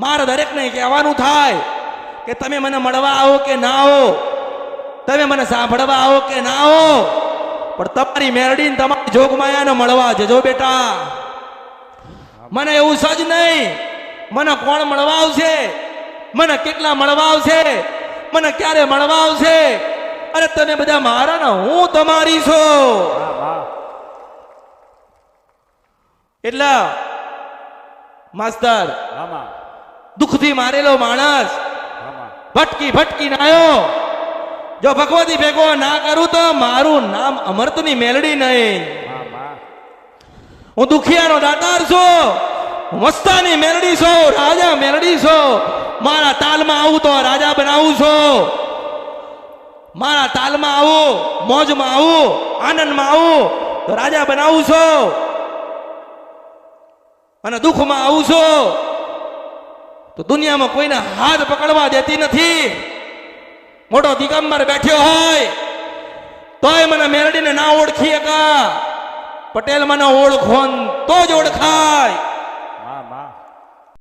મારે દરેકને કહેવાનું થાય કે તમે મને મળવા આવો કે ના આવો, તમે મને સાંભળવા આવો કે ના આવો, પણ તમારી મેરડીને તમારી જોગમાયાને મળવા જજો બેટા. મને એવું સજ નહીં મને કોણ મળવા આવશે, મને કેટલા મળવા આવશે, મને ક્યારે મળવા આવશે. અરે તમે બધા મારા ને હું તમારી છું. એટલે માસ્તર દુઃખથી મારેલો માણસ ભટકી ભટકી નાયો, જો ભગવતી ભેગો ના કરું તો મારું નામ અમૃતની મેલડી નહીં. હું દુખિયાનો દાતાર છું, મસ્તાની મેલડી છું, રાજા મેલડી છું. મારા તાલમાં આવું તો રાજા બનાવું છું, મારા તાલમાં આવું, મોજમાં આવું, આનંદમાં આવું તો રાજા બનાવું છું, અને દુઃખમાં આવું છું તો દુનિયામાં કોઈને હાથ પકડવા દેતી નથી. મોટો દિગંબર બેઠ્યો હોય તોય મને મેરડીને ના ઓળખી શકા, પટેલ મને ઓળખો તો જ ઓળખાય.